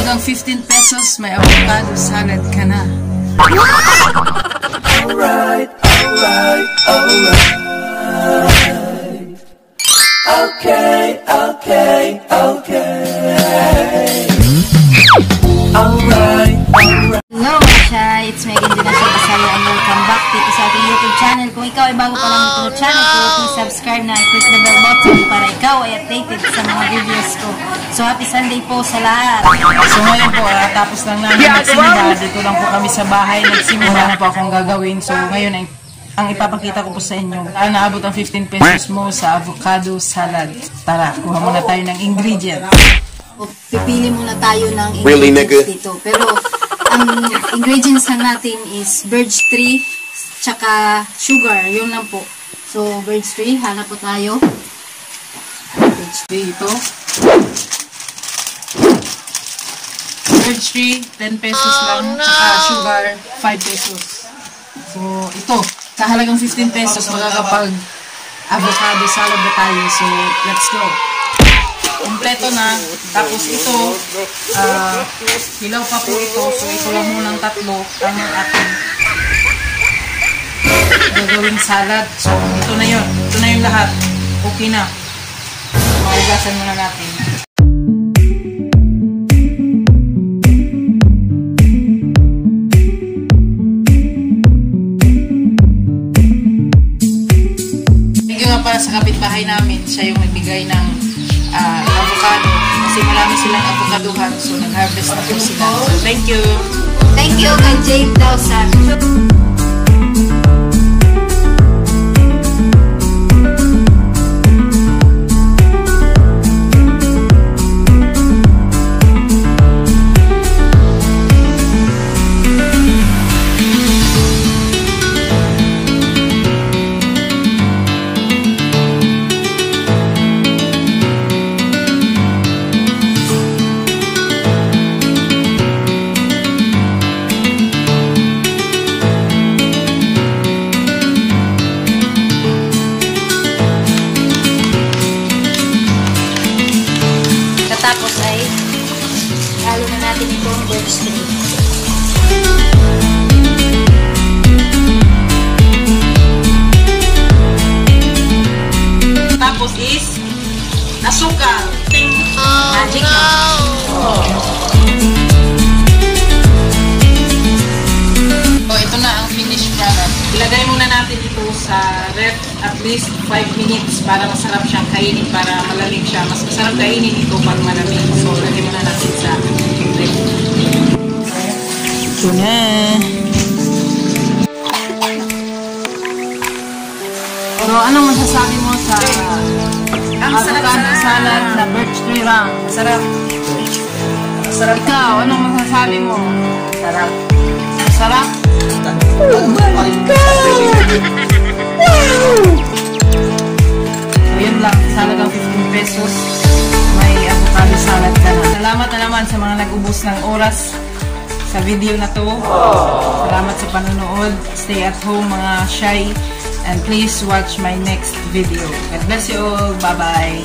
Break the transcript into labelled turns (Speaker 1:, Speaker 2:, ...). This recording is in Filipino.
Speaker 1: halagang 15 pesos, may avocado salad ka na.
Speaker 2: Alright, alright, alright. Okay, okay, okay. Alright, alright.
Speaker 3: Hello, Shy! It's Megan Dinasio Basayo and welcome back dito sa ating YouTube channel. Kung ikaw ay bago pa lang dito sa channel ko, please subscribe na, click the bell button para ikaw ay updated sa mga videos ko. So, happy Sunday po sa lahat!
Speaker 1: So ngayon po, tapos lang namin nagsimula. Dito lang po kami sa bahay. Nagsimula na po akong gagawin. So ngayon ay ang ipapakita ko po sa inyo. Naabot ang 15 pesos mo sa avocado salad. Tara, kuha muna tayo ng ingredients.
Speaker 3: O, pipili muna tayo ng ingredients dito. Pero, ang ingredients na natin is birch tree, tsaka sugar. Yun lang po. So, birch tree, hanap po tayo.
Speaker 1: Birch tree ito. Birch tree, 10 pesos lang. Tsaka sugar, 5 pesos. So, ito. Sa halagang 15 pesos, makakapag avocado salad na tayo. So, let's go. Kompleto na. Tapos ito, hilaw pa po ito. So, ito lang munang tatlo ang ating gagawing salad. So, ito na yun. Ito na yung lahat. Okay na. Maugasan muna natin. Para sa kapitbahay namin, siya yung nagbigay ng avocado kasi marami silang avocadohan, so nag-harvest na po sila. So thank you!
Speaker 3: Thank you kay Jade Dawson. Tapos ay halo na natin itong birch tree.
Speaker 1: Tapos is asukal.
Speaker 3: Magic na.
Speaker 1: So ito na ang finished product. Ilagay muna natin ito sa ref at least 5 minutes para masarap siyang kainin, para malamig siya. Mas masarap kainin ito pag malamig. So lagay muna natin sa ref. Ito na. So anong masasabi mo sa avocado salad na birch tree lang? Sarap. Sarap. Ikaw, anong masasabi mo? Sarap. Sarap? Oh my God! Wow! So yun lang, halagang 15 pesos, may avocado salad ka na. Salamat na naman sa mga nag-ubos ng oras sa video na to. Salamat sa panonood. Stay at home mga shy. And please watch my next video. God bless you all. Bye-bye.